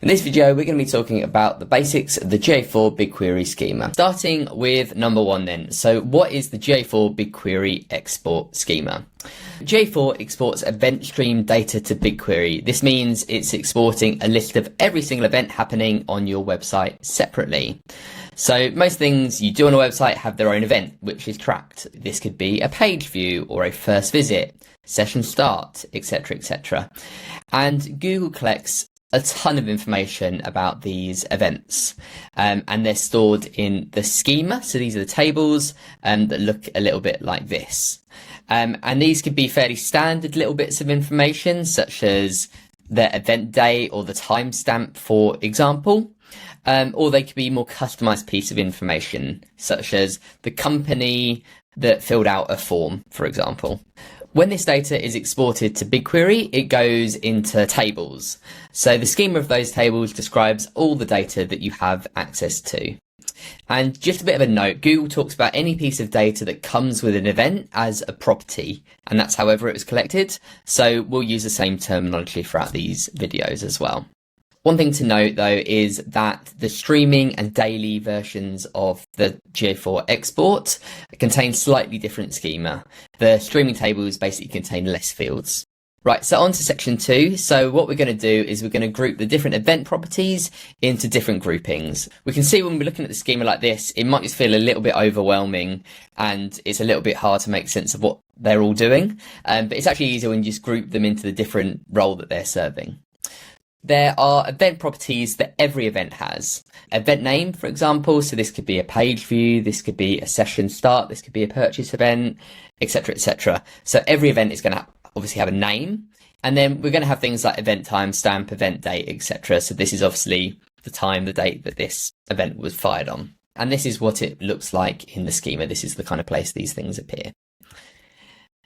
In this video, we're going to be talking about the basics of the GA4 BigQuery schema. Starting with number one then. So what is the GA4 BigQuery export schema? GA4 exports event stream data to BigQuery. This means it's exporting a list of every single event happening on your website separately. So most things you do on a website have their own event, which is tracked. This could be a page view or a first visit, session start, etc., etc. And Google collects a ton of information about these events, and they're stored in the schema. So these are the tables that look a little bit like this. And these could be fairly standard little bits of information, such as the event day or the timestamp, for example. Or they could be more customized piece of information, such as the company that filled out a form, for example. When this data is exported to BigQuery, it goes into tables. So the schema of those tables describes all the data that you have access to. And just a bit of a note, Google talks about any piece of data that comes with an event as a property, and that's however it was collected. So we'll use the same terminology throughout these videos as well. One thing to note though is that the streaming and daily versions of the GA4 export contain slightly different schema. The streaming tables basically contain less fields. Right, so on to section 2. So what we're going to do is we're going to group the different event properties into different groupings. We can see when we're looking at the schema like this, it might just feel a little bit overwhelming and it's a little bit hard to make sense of what they're all doing. But it's actually easier when you just group them into the different role that they're serving. There are event properties that every event has. Event name, for example, so this could be a page view, this could be a session start, this could be a purchase event, etc., etc. So every event is going to obviously have a name, and then we're going to have things like event timestamp, event date, etc. So this is obviously the time, the date that this event was fired on. And this is what it looks like in the schema. This is the kind of place these things appear.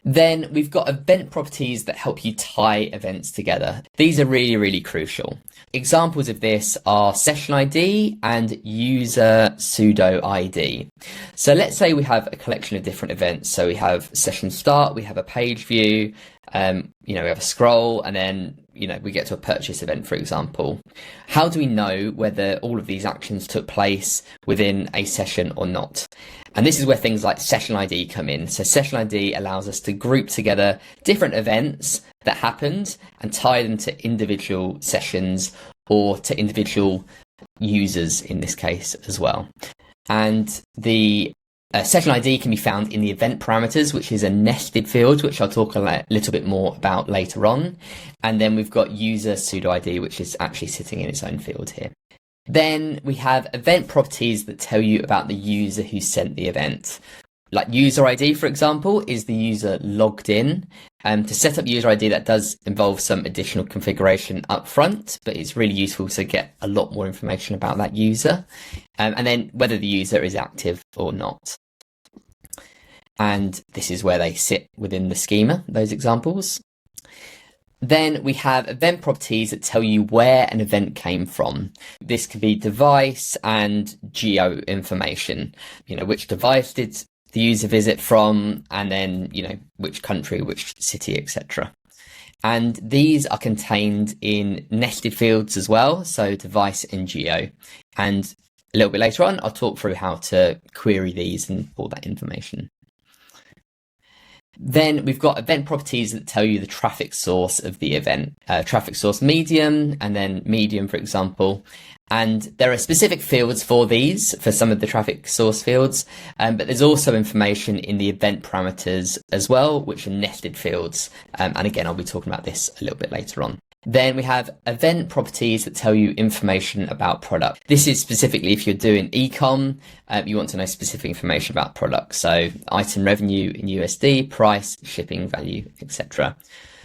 Then we've got event properties that help you tie events together. These are really, really crucial. Examples of this are session ID and user pseudo ID. So let's say we have a collection of different events. So we have session start, we have a page view, we have a scroll, and then, we get to a purchase event, for example. How do we know whether all of these actions took place within a session or not? And this is where things like session ID come in. So session ID allows us to group together different events that happened and tie them to individual sessions or to individual users in this case as well. And the session ID can be found in the event parameters, which is a nested field, which I'll talk a little bit more about later on. And then we've got user pseudo ID, which is actually sitting in its own field here. Then we have event properties that tell you about the user who sent the event. Like user ID, for example, is the user logged in. To set up user ID, that does involve some additional configuration up front, but it's really useful to get a lot more information about that user. And then whether the user is active or not. And this is where they sit within the schema, those examples. Then we have event properties that tell you where an event came from. This could be device and geo information. Which device did the user visit from, and then, which country, which city, etc. And these are contained in nested fields as well, so device and geo. And a little bit later on, I'll talk through how to query these and all that information. Then we've got event properties that tell you the traffic source of the event, traffic source medium, and then medium, for example. And there are specific fields for these, for some of the traffic source fields, but there's also information in the event parameters as well, which are nested fields. And again, I'll be talking about this a little bit later on. Then we have event properties that tell you information about product. This is specifically if you're doing e-com, you want to know specific information about product. So item revenue in USD, price, shipping value, etc.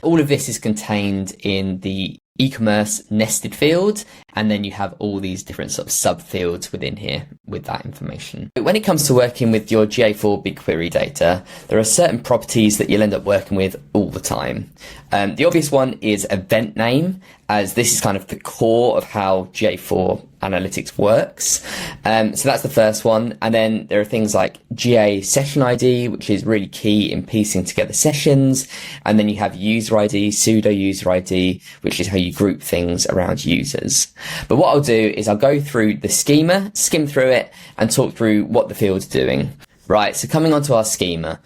All of this is contained in the e-commerce nested field, and then you have all these different sort of subfields within here with that information. When it comes to working with your GA4 BigQuery data, there are certain properties that you'll end up working with all the time. The obvious one is event name, as this is kind of the core of how GA4 analytics works. So that's the first one. And then there are things like GA session ID, which is really key in piecing together sessions. And then you have user ID, pseudo user ID, which is how you group things around users. But what I'll do is I'll go through the schema, skim through it, and talk through what the field's doing. Right, so coming onto our schema.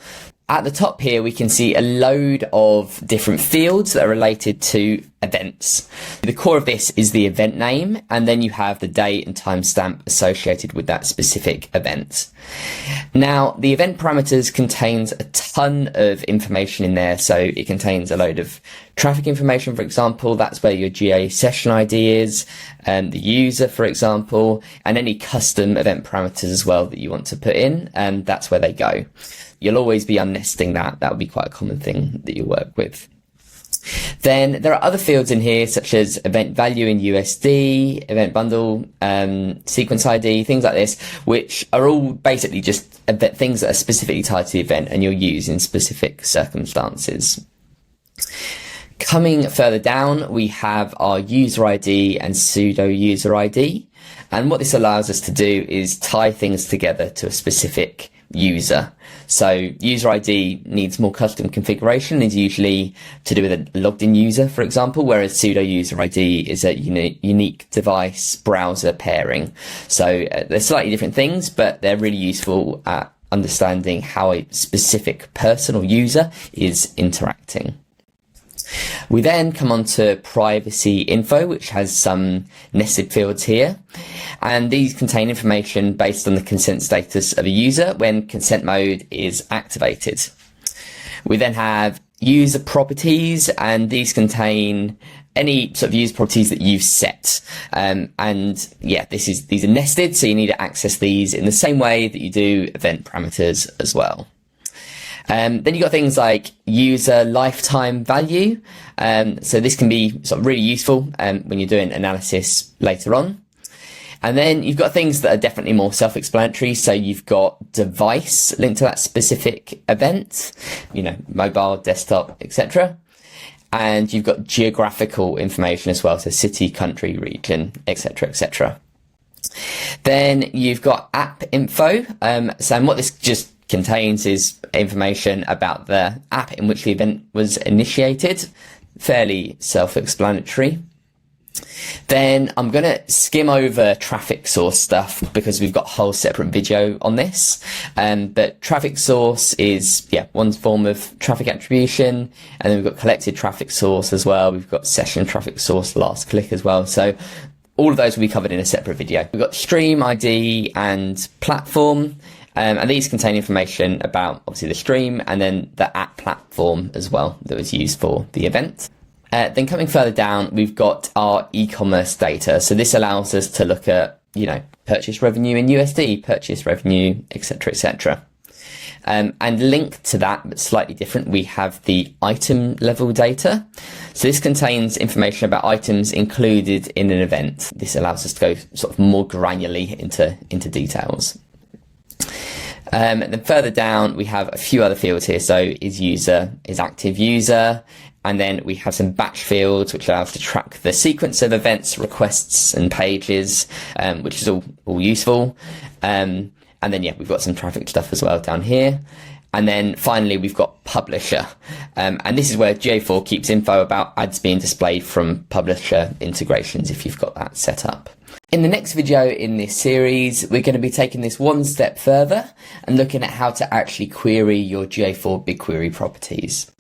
At the top here, we can see a load of different fields that are related to events. The core of this is the event name, and then you have the date and timestamp associated with that specific event. Now, the event parameters contains a ton of information in there. So it contains a load of traffic information, for example. That's where your GA session ID is, the user, for example, and any custom event parameters as well that you want to put in, and that's where they go. You'll always be unnesting that. That would be quite a common thing that you work with. Then there are other fields in here, such as event value in USD, event bundle, sequence ID, things like this, which are all basically just things that are specifically tied to the event and you'll use in specific circumstances. Coming further down, we have our user ID and pseudo user ID. And what this allows us to do is tie things together to a specific user. So user ID needs more custom configuration, is usually to do with a logged in user, for example, whereas pseudo user ID is a unique device browser pairing. So they're slightly different things, but they're really useful at understanding how a specific person or user is interacting. We then come on to privacy info, which has some nested fields here. And these contain information based on the consent status of a user when consent mode is activated. We then have user properties, and these contain any sort of user properties that you've set. And yeah, these are nested, so you need to access these in the same way that you do event parameters as well. Then you've got things like user lifetime value. So this can be sort of really useful when you're doing analysis later on. And then you've got things that are definitely more self-explanatory. So you've got device linked to that specific event, mobile, desktop, etc. And you've got geographical information as well. So city, country, region, etc., etc. Then you've got app info. So what this just contains is information about the app in which the event was initiated. Fairly self-explanatory. Then I'm going to skim over traffic source stuff because we've got a whole separate video on this. But traffic source is, one form of traffic attribution. And then we've got collected traffic source as well. We've got session traffic source, last click as well. So all of those will be covered in a separate video. We've got stream ID and platform. And these contain information about obviously the stream and then the app platform as well that was used for the event. Then coming further down, we've got our e-commerce data. So this allows us to look at, purchase revenue in USD, purchase revenue, etc., etc. And linked to that, but slightly different, we have the item level data. So this contains information about items included in an event. This allows us to go sort of more granularly into details. And then further down, we have a few other fields here. So is user, is active user. And then we have some batch fields, which allow us to track the sequence of events, requests and pages, which is all useful. And then, we've got some traffic stuff as well down here. And then finally, we've got publisher. And this is where GA4 keeps info about ads being displayed from publisher integrations if you've got that set up. In the next video in this series, we're going to be taking this one step further and looking at how to actually query your GA4 BigQuery properties.